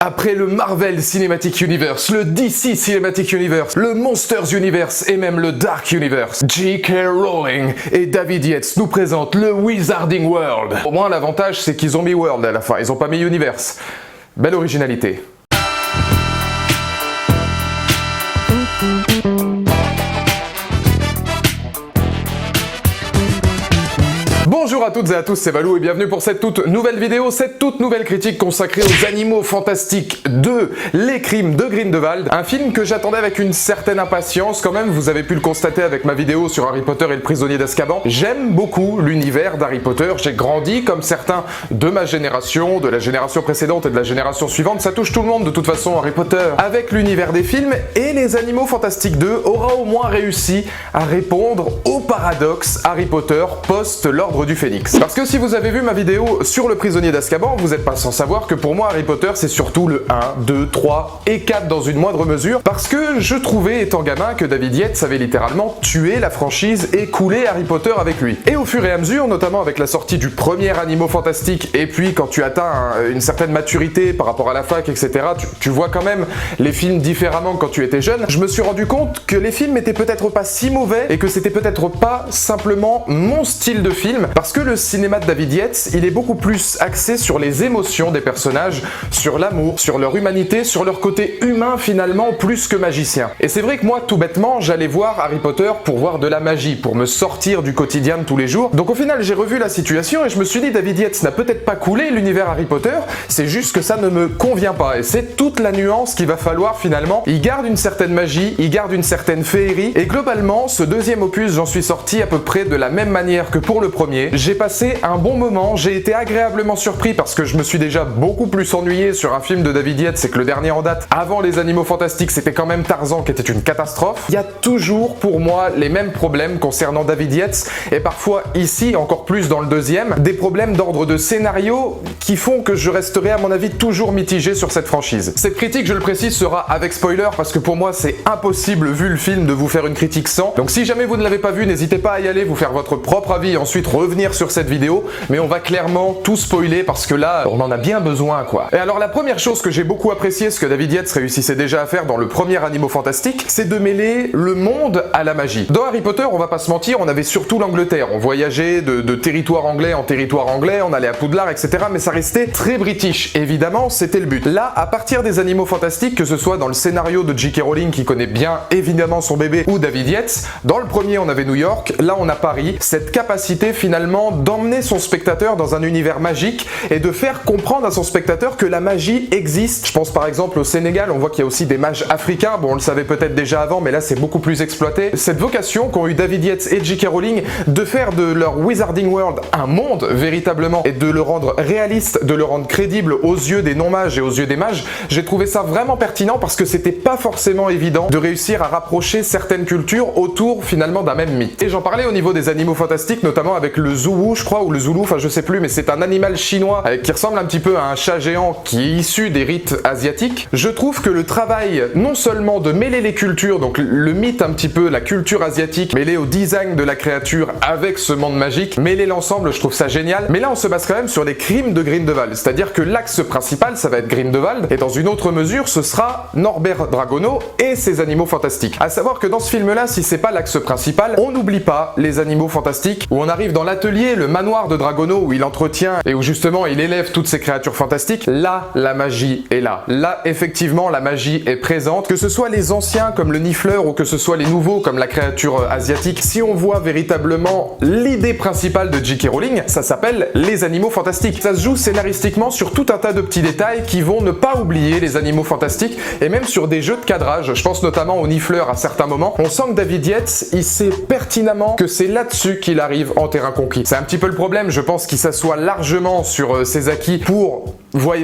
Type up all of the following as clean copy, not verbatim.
Après le Marvel Cinematic Universe, le DC Cinematic Universe, le Monsters Universe et même le Dark Universe, J.K. Rowling et David Yates nous présentent le Wizarding World. Au moins l'avantage c'est qu'ils ont mis World à la fin, ils ont pas mis Universe. Belle originalité. Bonjour à toutes et à tous, c'est Valou et bienvenue pour cette toute nouvelle vidéo, cette toute nouvelle critique consacrée aux Animaux Fantastiques 2, Les Crimes de Grindelwald, un film que j'attendais avec une certaine impatience quand même, vous avez pu le constater avec ma vidéo sur Harry Potter et le prisonnier d'Azkaban. J'aime beaucoup l'univers d'Harry Potter, j'ai grandi comme certains de ma génération, de la génération précédente et de la génération suivante, ça touche tout le monde de toute façon Harry Potter, avec l'univers des films, et les Animaux Fantastiques 2 aura au moins réussi à répondre au paradoxe Harry Potter post-l'Ordre du Phénix. Parce que si vous avez vu ma vidéo sur le prisonnier d'Azkaban, vous n'êtes pas sans savoir que pour moi Harry Potter c'est surtout le 1, 2, 3 et 4 dans une moindre mesure, parce que je trouvais étant gamin que David Yates avait littéralement tué la franchise et coulé Harry Potter avec lui. Et au fur et à mesure, notamment avec la sortie du premier Animaux Fantastiques, et puis quand tu atteins une certaine maturité par rapport à la fac, etc., tu vois quand même les films différemment que quand tu étais jeune, je me suis rendu compte que les films étaient peut-être pas si mauvais et que c'était peut-être pas simplement mon style de film, parce que le cinéma de David Yates, il est beaucoup plus axé sur les émotions des personnages, sur l'amour, sur leur humanité, sur leur côté humain finalement, plus que magicien. Et c'est vrai que moi, tout bêtement, j'allais voir Harry Potter pour voir de la magie, pour me sortir du quotidien de tous les jours. Donc au final, j'ai revu la situation et je me suis dit, David Yates n'a peut-être pas coulé l'univers Harry Potter, c'est juste que ça ne me convient pas. Et c'est toute la nuance qu'il va falloir finalement. Il garde une certaine magie, il garde une certaine féerie, et globalement, ce deuxième opus, j'en suis sorti à peu près de la même manière que pour le premier. J'ai passé un bon moment, j'ai été agréablement surpris parce que je me suis déjà beaucoup plus ennuyé sur un film de David Yates, c'est que le dernier en date, avant les Animaux Fantastiques, c'était quand même Tarzan qui était une catastrophe. Il y a toujours pour moi les mêmes problèmes concernant David Yates, et parfois ici, encore plus dans le deuxième, des problèmes d'ordre de scénario qui font que je resterai à mon avis toujours mitigé sur cette franchise. Cette critique, je le précise, sera avec spoiler parce que pour moi c'est impossible vu le film de vous faire une critique sans. Donc si jamais vous ne l'avez pas vu, n'hésitez pas à y aller, vous faire votre propre avis et ensuite revenir sur cette vidéo, mais on va clairement tout spoiler parce que là, on en a bien besoin quoi. Et alors la première chose que j'ai beaucoup apprécié, ce que David Yates réussissait déjà à faire dans le premier Animaux Fantastiques, c'est de mêler le monde à la magie. Dans Harry Potter, on va pas se mentir, on avait surtout l'Angleterre, on voyageait de territoire anglais en territoire anglais, on allait à Poudlard, etc., mais ça restait très british, évidemment, c'était le but. Là, à partir des Animaux Fantastiques, que ce soit dans le scénario de J.K. Rowling qui connaît bien évidemment son bébé, ou David Yates, dans le premier on avait New York, là on a Paris, cette capacité finalement d'emmener son spectateur dans un univers magique et de faire comprendre à son spectateur que la magie existe. Je pense par exemple au Sénégal, on voit qu'il y a aussi des mages africains, bon on le savait peut-être déjà avant, mais là c'est beaucoup plus exploité. Cette vocation qu'ont eu David Yates et J.K. Rowling de faire de leur Wizarding World un monde véritablement et de le rendre réaliste, de le rendre crédible aux yeux des non-mages et aux yeux des mages, j'ai trouvé ça vraiment pertinent parce que c'était pas forcément évident de réussir à rapprocher certaines cultures autour finalement d'un même mythe. Et j'en parlais au niveau des Animaux Fantastiques, notamment avec le Zouwu, je crois, ou le Zoulou, enfin je sais plus, mais c'est un animal chinois qui ressemble un petit peu à un chat géant qui est issu des rites asiatiques. Je trouve que le travail, non seulement de mêler les cultures, donc le mythe un petit peu, la culture asiatique, mêlé au design de la créature avec ce monde magique, mêler l'ensemble, je trouve ça génial. Mais là on se base quand même sur les crimes de Grindelwald, c'est-à-dire que l'axe principal, ça va être Grindelwald, et dans une autre mesure, ce sera Norbert Dragono et ses Animaux Fantastiques. À savoir que dans ce film-là, si c'est pas l'axe principal, on n'oublie pas les Animaux Fantastiques, où on arrive dans l'atelier, le manoir de Dragono, où il entretient et où justement il élève toutes ces créatures fantastiques. Là, la magie est là. Là, effectivement, la magie est présente. Que ce soit les anciens comme le Nifleur ou que ce soit les nouveaux comme la créature asiatique, si on voit véritablement l'idée principale de J.K. Rowling, ça s'appelle les Animaux Fantastiques. Ça se joue scénaristiquement sur tout un tas de petits détails qui vont ne pas oublier les Animaux Fantastiques et même sur des jeux de cadrage. Je pense notamment au Nifleur à certains moments. On sent que David Yates, il sait pertinemment que c'est là-dessus qu'il arrive en terrain conquis. C'est un petit peu le problème, je pense qu'il s'assoit largement sur ses acquis pour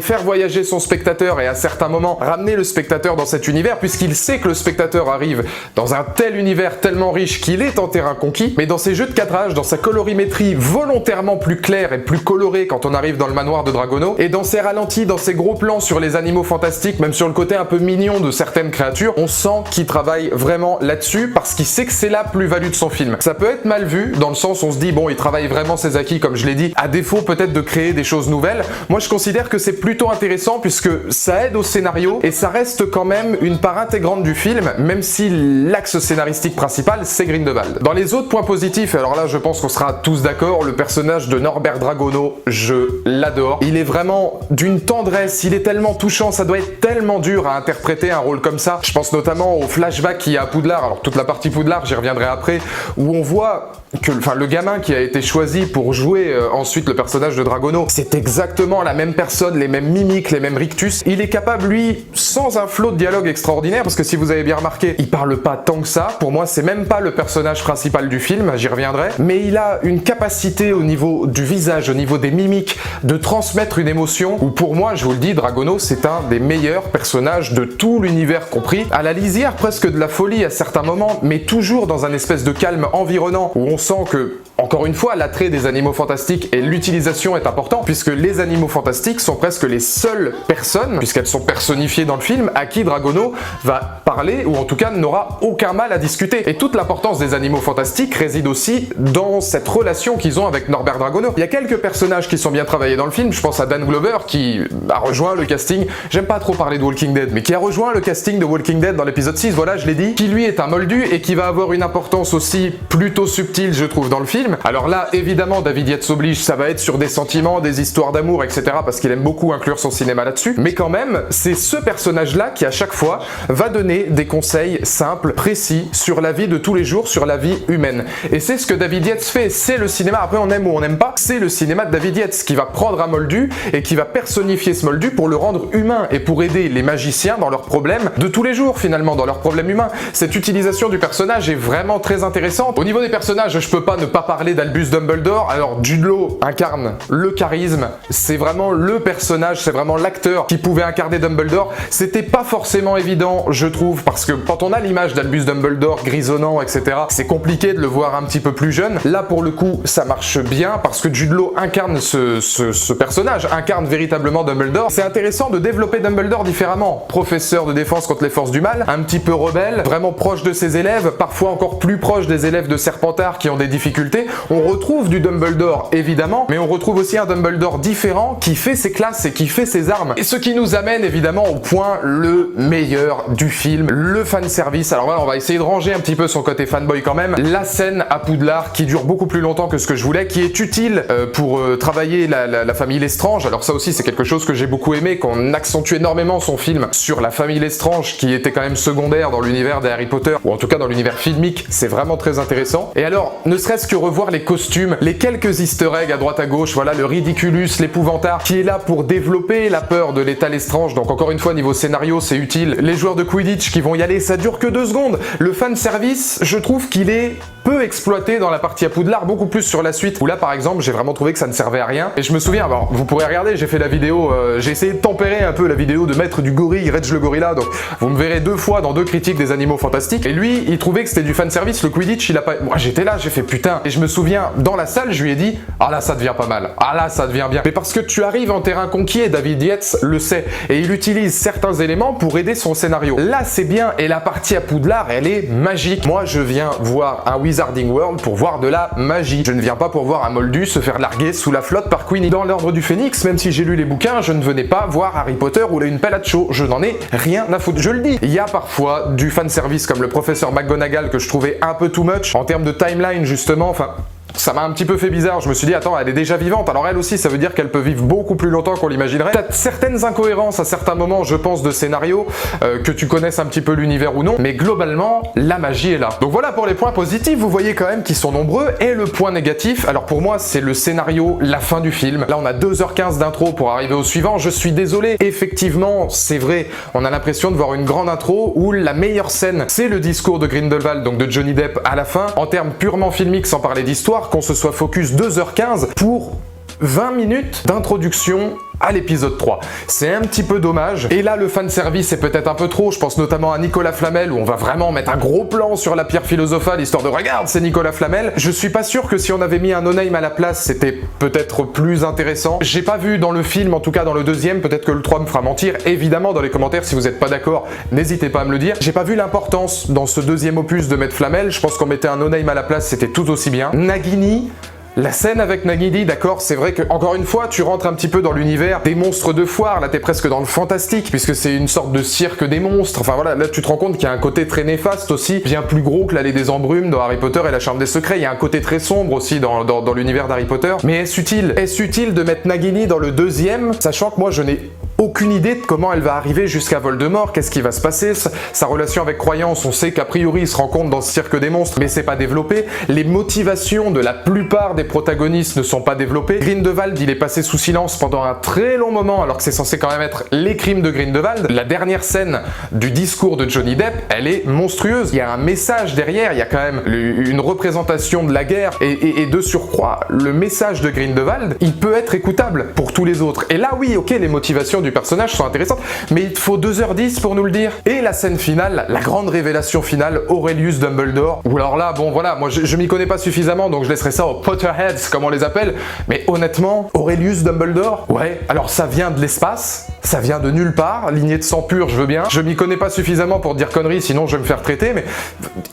faire voyager son spectateur et à certains moments ramener le spectateur dans cet univers, puisqu'il sait que le spectateur arrive dans un tel univers tellement riche qu'il est en terrain conquis, mais dans ses jeux de cadrage, dans sa colorimétrie volontairement plus claire et plus colorée quand on arrive dans le manoir de Dragono, et dans ses ralentis, dans ses gros plans sur les Animaux Fantastiques, même sur le côté un peu mignon de certaines créatures, on sent qu'il travaille vraiment là-dessus parce qu'il sait que c'est la plus-value de son film. Ça peut être mal vu, dans le sens où on se dit bon, il travaille vraiment ses acquis, comme je l'ai dit, à défaut peut-être de créer des choses nouvelles. Moi je considère que que c'est plutôt intéressant puisque ça aide au scénario et ça reste quand même une part intégrante du film, même si l'axe scénaristique principal c'est Grindelwald. Dans les autres points positifs, alors là je pense qu'on sera tous d'accord, le personnage de Norbert Dragono, je l'adore. Il est vraiment d'une tendresse, il est tellement touchant, ça doit être tellement dur à interpréter un rôle comme ça. Je pense notamment au flashback qu'il y a à Poudlard, alors toute la partie Poudlard, j'y reviendrai après, où on voit que le gamin qui a été choisi pour jouer ensuite le personnage de Dragono, c'est exactement la même personne, les mêmes mimiques, les mêmes rictus. Il est capable, lui, sans un flot de dialogue extraordinaire, parce que si vous avez bien remarqué, il parle pas tant que ça. Pour moi, c'est même pas le personnage principal du film, j'y reviendrai. Mais il a une capacité au niveau du visage, au niveau des mimiques, de transmettre une émotion, où pour moi, je vous le dis, Dragono, c'est un des meilleurs personnages de tout l'univers compris, à la lisière presque de la folie à certains moments, mais toujours dans un espèce de calme environnant, où on sent que, encore une fois, l'attrait des animaux fantastiques et l'utilisation est important, puisque les animaux fantastiques sont presque les seules personnes, puisqu'elles sont personnifiées dans le film, à qui Dragono va parler, ou en tout cas n'aura aucun mal à discuter. Et toute l'importance des animaux fantastiques réside aussi dans cette relation qu'ils ont avec Norbert Dragono. Il y a quelques personnages qui sont bien travaillés dans le film, je pense à Dan Glover qui a rejoint le casting, j'aime pas trop parler de Walking Dead, mais qui a rejoint le casting de Walking Dead dans l'épisode 6, voilà, je l'ai dit, qui lui est un moldu et qui va avoir une importance aussi plutôt subtile, je trouve, dans le film. Alors là, évidemment, David Yates oblige, ça va être sur des sentiments, des histoires d'amour, etc. parce qu'il aime beaucoup inclure son cinéma là-dessus. Mais quand même, c'est ce personnage-là qui, à chaque fois, va donner des conseils simples, précis, sur la vie de tous les jours, sur la vie humaine. Et c'est ce que David Yates fait, c'est le cinéma, après on aime ou on n'aime pas, c'est le cinéma de David Yates qui va prendre un moldu et qui va personnifier ce moldu pour le rendre humain et pour aider les magiciens dans leurs problèmes de tous les jours, finalement, dans leurs problèmes humains. Cette utilisation du personnage est vraiment très intéressante. Au niveau des personnages, je peux pas ne pas parler d'Albus Dumbledore. Alors Jude Law incarne le charisme, c'est vraiment le personnage, c'est vraiment l'acteur qui pouvait incarner Dumbledore. C'était pas forcément évident, je trouve, parce que quand on a l'image d'Albus Dumbledore grisonnant, etc., c'est compliqué de le voir un petit peu plus jeune. Là, pour le coup, ça marche bien parce que Jude Law incarne ce personnage, incarne véritablement Dumbledore. C'est intéressant de développer Dumbledore différemment. Professeur de défense contre les forces du mal, un petit peu rebelle, vraiment proche de ses élèves, parfois encore plus proche des élèves de Serpentard qui ont des difficultés. On retrouve du Dumbledore, évidemment, mais on retrouve aussi un Dumbledore différent qui fait ses classes et qui fait ses armes. Et ce qui nous amène évidemment au point le meilleur du film, le fanservice. Alors voilà, on va essayer de ranger un petit peu son côté fanboy quand même. La scène à Poudlard qui dure beaucoup plus longtemps que ce que je voulais, qui est utile pour travailler la famille Lestrange. Alors ça aussi c'est quelque chose que j'ai beaucoup aimé, qu'on accentue énormément son film sur la famille Lestrange qui était quand même secondaire dans l'univers des Harry Potter, ou en tout cas dans l'univers filmique, c'est vraiment très intéressant. Et alors, ne serait-ce que revoir les costumes, les quelques easter eggs à droite à gauche, voilà, le ridiculus, l'épouvantard, qui est là pour développer la peur de l'état Lestrange, donc encore une fois, niveau scénario, c'est utile. Les joueurs de Quidditch qui vont y aller, ça dure que 2 secondes. Le fanservice, je trouve qu'il est peu exploité dans la partie à Poudlard, beaucoup plus sur la suite, où là, par exemple, j'ai vraiment trouvé que ça ne servait à rien. Et je me souviens, alors, vous pourrez regarder, j'ai fait la vidéo, j'ai essayé de tempérer un peu la vidéo de Maître du Gorille, Reg le Gorilla, donc vous me verrez 2 fois dans 2 critiques des animaux fantastiques, et lui, il trouvait que c'était du fanservice, le Quidditch, il a pas... Moi, j'étais là, j'ai fait putain, et je me souviens, dans la salle, je lui ai dit, ah là, ça devient pas mal, ah là, ça devient bien. Mais parce que tu arrives en terrain conquis, et David Yates le sait, et il utilise certains éléments pour aider son scénario. Là, c'est bien, et la partie à Poudlard, elle est magique. Moi, je viens voir un Wizarding World pour voir de la magie. Je ne viens pas pour voir un moldu se faire larguer sous la flotte par Queenie. Dans l'ordre du Phénix, même si j'ai lu les bouquins, je ne venais pas voir Harry Potter ou une pelle à chaud. Je n'en ai rien à foutre, je le dis. Il y a parfois du fanservice comme le professeur McGonagall que je trouvais un peu too much en termes de timeline justement, enfin... Ça m'a un petit peu fait bizarre, je me suis dit attends elle est déjà vivante, alors elle aussi ça veut dire qu'elle peut vivre beaucoup plus longtemps qu'on l'imaginerait. T'as certaines incohérences à certains moments je pense de scénario, que tu connaisses un petit peu l'univers ou non, mais globalement la magie est là. Donc voilà pour les points positifs, vous voyez quand même qu'ils sont nombreux, et le point négatif, alors pour moi c'est le scénario, la fin du film. Là on a 2h15 d'intro pour arriver au suivant, je suis désolé, effectivement c'est vrai, on a l'impression de voir une grande intro où la meilleure scène c'est le discours de Grindelwald, donc de Johnny Depp à la fin, en termes purement filmiques sans parler d'histoire, qu'on se soit focus 2h15 pour 20 minutes d'introduction à l'épisode 3. C'est un petit peu dommage. Et là, le fanservice est peut-être un peu trop. Je pense notamment à Nicolas Flamel, où on va vraiment mettre un gros plan sur la pierre philosophale, histoire de regarde, c'est Nicolas Flamel. Je suis pas sûr que si on avait mis un no-name à la place, c'était peut-être plus intéressant. J'ai pas vu dans le film, en tout cas dans le deuxième, peut-être que le 3 me fera mentir. Évidemment, dans les commentaires, si vous n'êtes pas d'accord, n'hésitez pas à me le dire. J'ai pas vu l'importance dans ce deuxième opus de mettre Flamel. Je pense qu'on mettait un no-name à la place, c'était tout aussi bien. Nagini, La scène avec Nagini, d'accord, c'est vrai que, encore une fois, tu rentres un petit peu dans l'univers des monstres de foire, là t'es presque dans le fantastique, puisque c'est une sorte de cirque des monstres, enfin voilà, là tu te rends compte qu'il y a un côté très néfaste aussi, bien plus gros que l'allée des embrumes dans Harry Potter et la chambre des secrets, il y a un côté très sombre aussi dans l'univers d'Harry Potter, mais est-ce utile de mettre Nagini dans le deuxième, sachant que moi je n'ai aucune idée de comment elle va arriver jusqu'à Voldemort, qu'est-ce qui va se passer, sa relation avec Croyance, on sait qu'a priori il se rencontre dans ce cirque des monstres, mais c'est pas développé, les motivations de la plupart des protagonistes ne sont pas développées, Grindelwald il est passé sous silence pendant un très long moment alors que c'est censé quand même être les crimes de Grindelwald, la dernière scène du discours de Johnny Depp, elle est monstrueuse, il y a un message derrière, il y a quand même une représentation de la guerre et de surcroît, le message de Grindelwald, il peut être écoutable pour tous les autres, et là oui, ok, les motivations du personnage sont intéressantes, mais il faut 2h10 pour nous le dire. Et la scène finale, la grande révélation finale, Aurelius Dumbledore, ou alors là, bon voilà, moi je m'y connais pas suffisamment, donc je laisserai ça aux Potterheads, comme on les appelle, mais honnêtement, Aurelius Dumbledore, ouais, alors ça vient de l'espace, ça vient de nulle part, lignée de sang pur, je veux bien, je m'y connais pas suffisamment pour dire conneries, sinon je vais me faire traiter, mais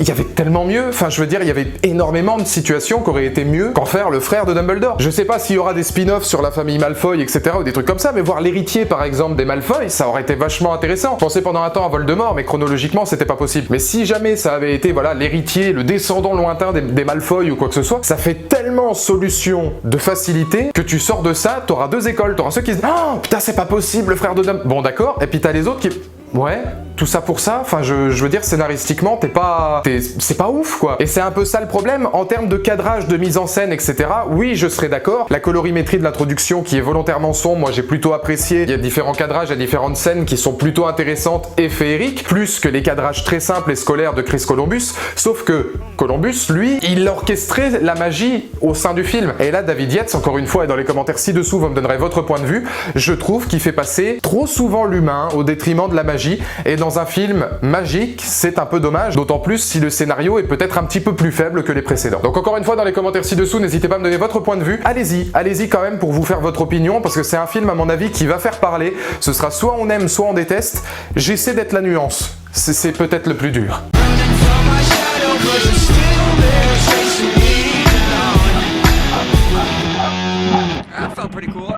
il y avait tellement mieux, enfin je veux dire, il y avait énormément de situations qui auraient été mieux qu'en faire le frère de Dumbledore. Je sais pas s'il y aura des spin-offs sur la famille Malfoy, etc., ou des trucs comme ça, mais voir l'héritier par exemple des Malfoy, ça aurait été vachement intéressant. Je pensais pendant un temps à Voldemort, mais chronologiquement c'était pas possible. Mais si jamais ça avait été voilà l'héritier, le descendant lointain des Malfoy ou quoi que ce soit, ça fait tellement solution de facilité que tu sors de ça, t'auras deux écoles, t'auras ceux qui se disent oh putain c'est pas possible le frère de Dumbledore. Bon d'accord, et puis t'as les autres qui ouais, tout ça pour ça, enfin je veux dire scénaristiquement c'est pas ouf quoi. Et c'est un peu ça le problème, en termes de cadrage, de mise en scène, etc. Oui je serais d'accord, la colorimétrie de l'introduction qui est volontairement sombre, moi j'ai plutôt apprécié, il y a différents cadrages, il y a différentes scènes qui sont plutôt intéressantes et féeriques, plus que les cadrages très simples et scolaires de Chris Columbus, sauf que Columbus, lui, il orchestrait la magie au sein du film. Et là David Yates, encore une fois, et dans les commentaires ci-dessous vous me donnerez votre point de vue, je trouve qu'il fait passer trop souvent l'humain au détriment de la magie. Et dans un film magique, c'est un peu dommage, d'autant plus si le scénario est peut-être un petit peu plus faible que les précédents. Donc encore une fois, dans les commentaires ci-dessous, n'hésitez pas à me donner votre point de vue. Allez-y quand même pour vous faire votre opinion, parce que c'est un film à mon avis qui va faire parler. Ce sera soit on aime, soit on déteste. J'essaie d'être la nuance. C'est peut-être le plus dur. That felt pretty cool.